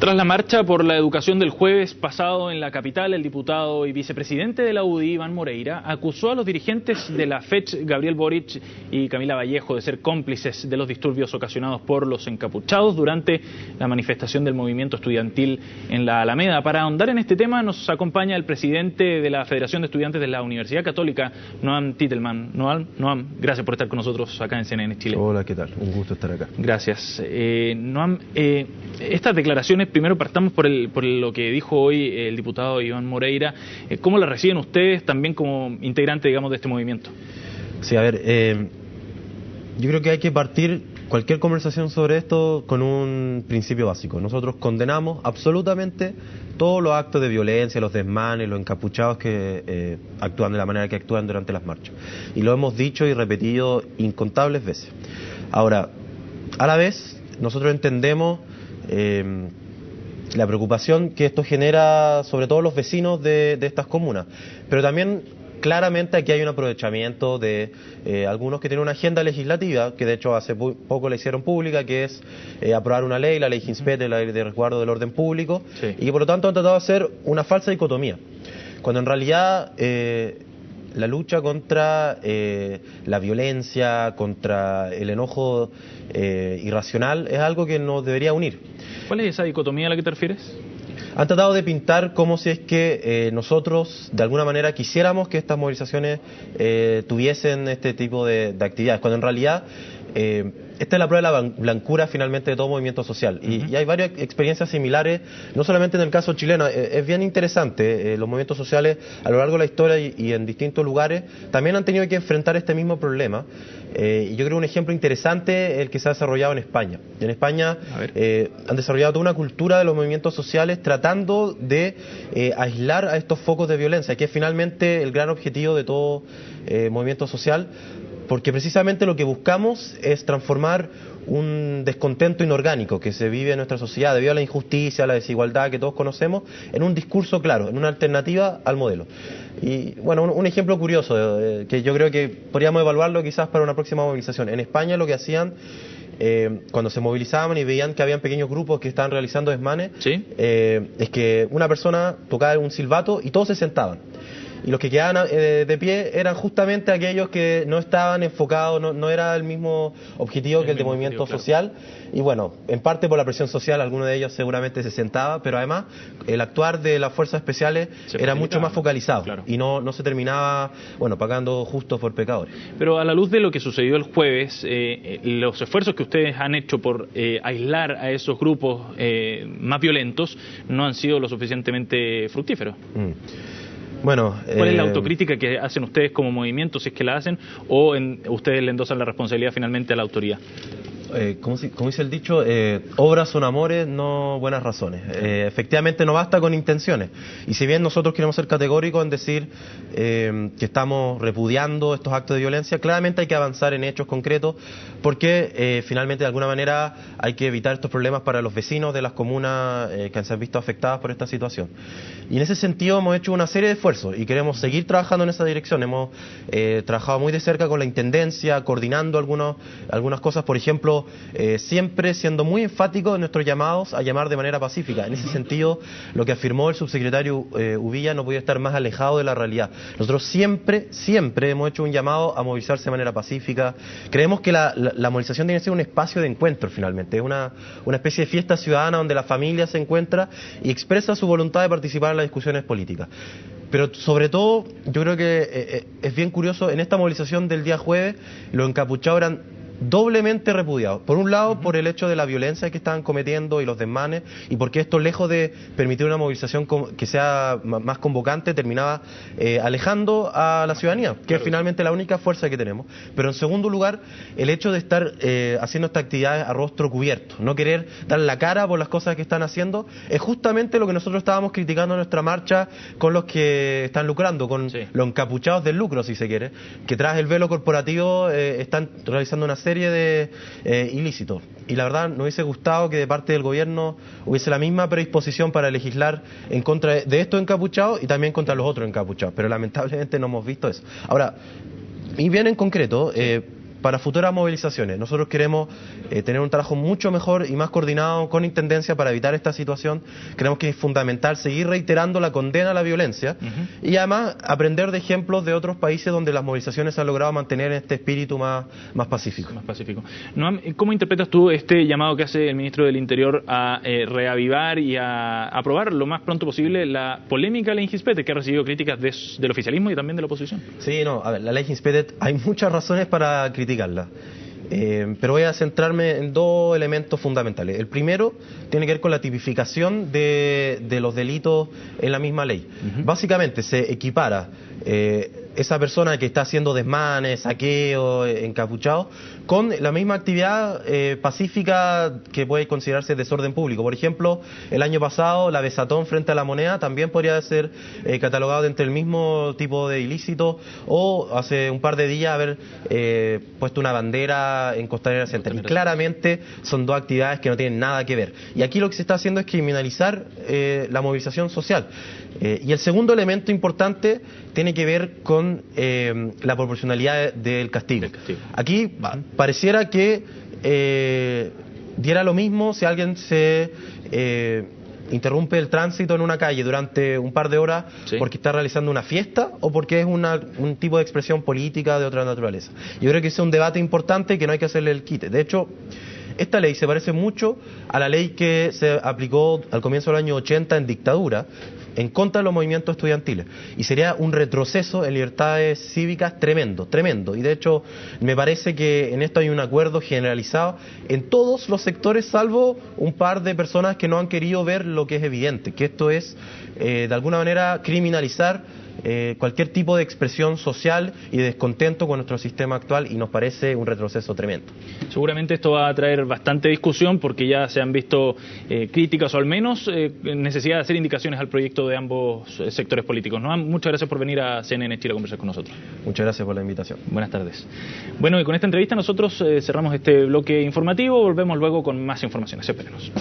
Tras la marcha por la educación del jueves pasado en la capital, el diputado y vicepresidente de la UDI, Iván Moreira, acusó a los dirigentes de la FECH, Gabriel Boric y Camila Vallejo, de ser cómplices de los disturbios ocasionados por los encapuchados durante la manifestación del movimiento estudiantil en la Alameda. Para ahondar en este tema nos acompaña el presidente de la Federación de Estudiantes de la Universidad Católica, Noam Titelman. Noam, gracias por estar con nosotros acá en CNN Chile. Hola, ¿qué tal? Un gusto estar acá. Gracias. Noam, estas declaraciones, primero partamos por lo que dijo hoy el diputado Iván Moreira. ¿Cómo la reciben ustedes también como integrante, digamos, de este movimiento? Sí, a ver, yo creo que hay que partir cualquier conversación sobre esto con un principio básico. Nosotros condenamos absolutamente todos los actos de violencia, los desmanes, los encapuchados que actúan de la manera que actúan durante las marchas. Y lo hemos dicho y repetido incontables veces. Ahora, a la vez, nosotros entendemos la preocupación que esto genera sobre todo los vecinos de estas comunas, pero también claramente aquí hay un aprovechamiento de algunos que tienen una agenda legislativa, que de hecho hace poco la hicieron pública, que es aprobar una ley, la ley Ginspete, la ley de resguardo del orden público, sí, y que por lo tanto han tratado de hacer una falsa dicotomía, cuando en realidad la lucha contra la violencia, contra el enojo irracional es algo que nos debería unir. ¿Cuál es esa dicotomía a la que te refieres? Han tratado de pintar como si es que nosotros de alguna manera quisiéramos que estas movilizaciones tuviesen este tipo de actividades, cuando en realidad esta es la prueba de la blancura finalmente de todo movimiento social, y hay varias experiencias similares, no solamente en el caso chileno. Es bien interesante, los movimientos sociales a lo largo de la historia y en distintos lugares también han tenido que enfrentar este mismo problema, y yo creo un ejemplo interesante es el que se ha desarrollado en España. En España han desarrollado toda una cultura de los movimientos sociales tratando de aislar a estos focos de violencia, que es finalmente el gran objetivo de todo movimiento social, porque precisamente lo que buscamos es transformar un descontento inorgánico que se vive en nuestra sociedad debido a la injusticia, a la desigualdad que todos conocemos, en un discurso claro, en una alternativa al modelo. Y bueno, un ejemplo curioso que yo creo que podríamos evaluarlo quizás para una próxima movilización. En España lo que hacían cuando se movilizaban y veían que habían pequeños grupos que estaban realizando desmanes, ¿sí?, es que una persona tocaba un silbato y todos se sentaban. Y los que quedaban de pie eran justamente aquellos que no estaban enfocados, no era el mismo objetivo que el de movimiento social. Y bueno, en parte por la presión social, alguno de ellos seguramente se sentaba, pero además el actuar de las fuerzas especiales era mucho más focalizado, claro, y no se terminaba, bueno, pagando justos por pecadores. Pero a la luz de lo que sucedió el jueves, los esfuerzos que ustedes han hecho por aislar a esos grupos más violentos no han sido lo suficientemente fructíferos. Bueno, ¿cuál es la autocrítica que hacen ustedes como movimiento, si es que la hacen, o ustedes le endosan la responsabilidad finalmente a la autoridad? Como dice el dicho, obras son amores, no buenas razones. Efectivamente no basta con intenciones. Y si bien nosotros queremos ser categóricos en decir que estamos repudiando estos actos de violencia, claramente hay que avanzar en hechos concretos, porque finalmente de alguna manera hay que evitar estos problemas para los vecinos de las comunas que se han visto afectadas por esta situación. Y en ese sentido hemos hecho una serie de esfuerzos y queremos seguir trabajando en esa dirección. Hemos trabajado muy de cerca con la Intendencia, coordinando algunas cosas, por ejemplo, siempre siendo muy enfáticos en nuestros llamados a llamar de manera pacífica. En ese sentido, lo que afirmó el subsecretario Uvilla no podía estar más alejado de la realidad. Nosotros siempre hemos hecho un llamado a movilizarse de manera pacífica. Creemos que la movilización tiene que ser un espacio de encuentro finalmente, es una especie de fiesta ciudadana donde la familia se encuentra y expresa su voluntad de participar en las discusiones políticas. Pero sobre todo, yo creo que es bien curioso, en esta movilización del día jueves, los encapuchados eran doblemente repudiados. Por un lado, por el hecho de la violencia que estaban cometiendo y los desmanes, y porque esto, lejos de permitir una movilización que sea más convocante, terminaba alejando a la ciudadanía, que es finalmente la única fuerza que tenemos. Pero en segundo lugar, el hecho de estar haciendo estas actividades a rostro cubierto, no querer dar la cara por las cosas que están haciendo, es justamente lo que nosotros estábamos criticando en nuestra marcha con los que están lucrando, con los encapuchados del lucro, si se quiere, que tras el velo corporativo están realizando una serie de ilícitos. Y la verdad, nos hubiese gustado que de parte del gobierno hubiese la misma predisposición para legislar en contra de estos encapuchados y también contra los otros encapuchados, pero lamentablemente no hemos visto eso. Ahora, y bien en concreto, para futuras movilizaciones. Nosotros queremos tener un trabajo mucho mejor y más coordinado con Intendencia para evitar esta situación. Creemos que es fundamental seguir reiterando la condena a la violencia y además aprender de ejemplos de otros países donde las movilizaciones han logrado mantener este espíritu más pacífico. Más pacífico. Noam, ¿cómo interpretas tú este llamado que hace el ministro del Interior a reavivar y a aprobar lo más pronto posible la polémica ley Ginspete, que ha recibido críticas del oficialismo y también de la oposición? Sí, no, a ver, la ley Ginspete hay muchas razones para criticarla. Pero voy a centrarme en dos elementos fundamentales. El primero tiene que ver con la tipificación de los delitos en la misma ley. Básicamente se equipara esa persona que está haciendo desmanes, saqueo, encapuchado, con la misma actividad pacífica que puede considerarse desorden público. Por ejemplo, el año pasado la besatón frente a la Moneda también podría ser catalogado dentro del mismo tipo de ilícito, o hace un par de días haber puesto una bandera en Costanera Center. Y claramente son dos actividades que no tienen nada que ver. Y aquí lo que se está haciendo es criminalizar la movilización social. Y el segundo elemento importante tiene que ver con la proporcionalidad del castigo. Aquí pareciera que diera lo mismo si alguien se interrumpe el tránsito en una calle durante un par de horas porque está realizando una fiesta o porque es un tipo de expresión política de otra naturaleza. Yo creo que ese es un debate importante que no hay que hacerle el quite. De hecho, esta ley se parece mucho a la ley que se aplicó al comienzo del año 80 en dictadura, en contra de los movimientos estudiantiles, y sería un retroceso en libertades cívicas tremendo, tremendo. Y de hecho me parece que en esto hay un acuerdo generalizado en todos los sectores, salvo un par de personas que no han querido ver lo que es evidente, que esto es de alguna manera criminalizar cualquier tipo de expresión social y de descontento con nuestro sistema actual, y nos parece un retroceso tremendo. Seguramente esto va a traer bastante discusión porque ya se han visto críticas o al menos necesidad de hacer indicaciones al proyecto de ambos sectores políticos. ¿No? Muchas gracias por venir a CNN Chile a conversar con nosotros. Muchas gracias por la invitación. Buenas tardes. Bueno, y con esta entrevista nosotros cerramos este bloque informativo. Volvemos luego con más informaciones. Espérenos.